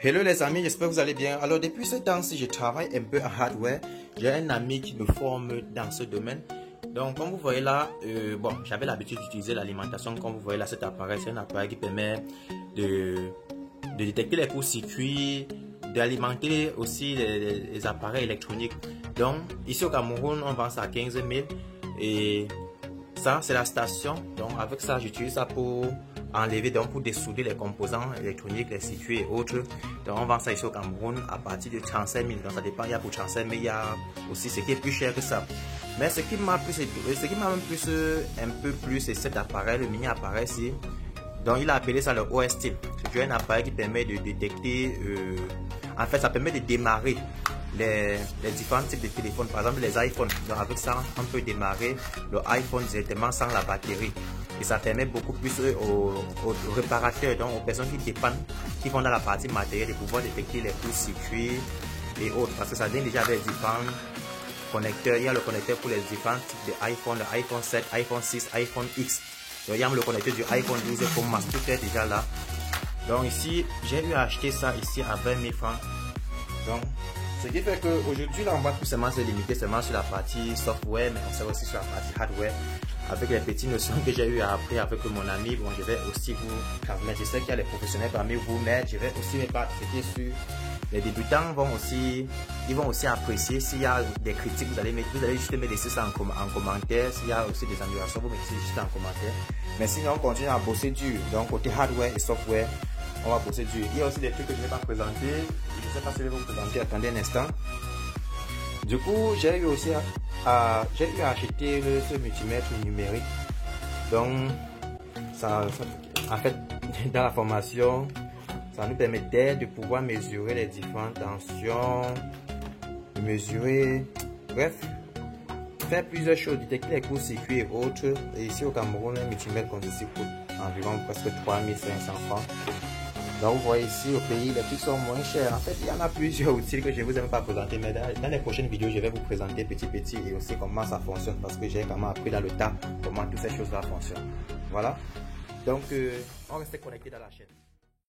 Hello les amis, j'espère que vous allez bien. Alors depuis ce temps-ci, je travaille un peu en hardware. J'ai un ami qui me forme dans ce domaine. Donc comme vous voyez là, j'avais l'habitude d'utiliser l'alimentation. Comme vous voyez là, cet appareil, c'est un appareil qui permet de détecter les courts-circuits, d'alimenter aussi les appareils électroniques. Donc ici au Cameroun, on vend ça à 15 000 et ça c'est la station. Donc avec ça, j'utilise ça pour enlever, donc pour dessouder les composants électroniques, les circuits et autres. Donc on vend ça ici au Cameroun à partir de 35 000. Donc ça dépend, il y a pour 35 000, il y a aussi ce qui est plus cher que ça. Mais ce qui m'a même plus un peu plus, c'est cet appareil, le mini appareil ici. Donc il a appelé ça le OS-T. C'est un appareil qui permet de détecter, en fait ça permet de démarrer les différents types de téléphones, par exemple les iPhones. Donc avec ça on peut démarrer le iPhone directement sans la batterie. Et ça permet beaucoup plus aux réparateurs, donc aux personnes qui dépendent, qui vont dans la partie matérielle, de pouvoir détecter les courts-circuits et autres. Parce que ça vient déjà avec différents connecteurs. Il y a le connecteur pour les différents types d'iPhone, le iPhone 7, iPhone 6, iPhone X. Donc il y a le connecteur du iPhone 12 pour masse, tout est déjà là. Donc ici, j'ai eu à acheter ça ici à 20 000 francs. Donc, ce qui fait qu'aujourd'hui, là, on va tout seulement se limiter seulement sur la partie software, mais on sera aussi sur la partie hardware. Avec les petites notions que j'ai eu à apprendre avec mon ami, bon, je vais aussi vous transmettre. Je sais qu'il y a des professionnels parmi vous, mais je vais aussi me partager sur les débutants ils vont aussi apprécier. S'il y a des critiques, vous allez juste me laisser ça en commentaire. S'il y a aussi des améliorations, vous mettez juste en commentaire. Mais sinon, on continue à bosser dur. Donc, côté hardware et software, on va bosser dur. Il y a aussi des trucs que je ne vais pas présenter. Je ne sais pas si je vais vous présenter. Attendez un instant. Du coup, j'ai eu à acheter ce multimètre numérique. Donc, en fait, dans la formation, ça nous permettait de pouvoir mesurer les différentes tensions, bref, faire plusieurs choses, détecter les courts-circuits et autres. Et ici au Cameroun, un multimètre comme ceci coûte environ presque 3 500 francs. Donc vous voyez ici au pays, les trucs sont moins chers. En fait, il y en a plusieurs outils que je ne vous ai même pas présenté, mais dans les prochaines vidéos, je vais vous présenter petit et aussi comment ça fonctionne, parce que j'ai vraiment appris dans le tas comment toutes ces choses-là fonctionnent. Voilà. Donc, on reste connecté dans la chaîne.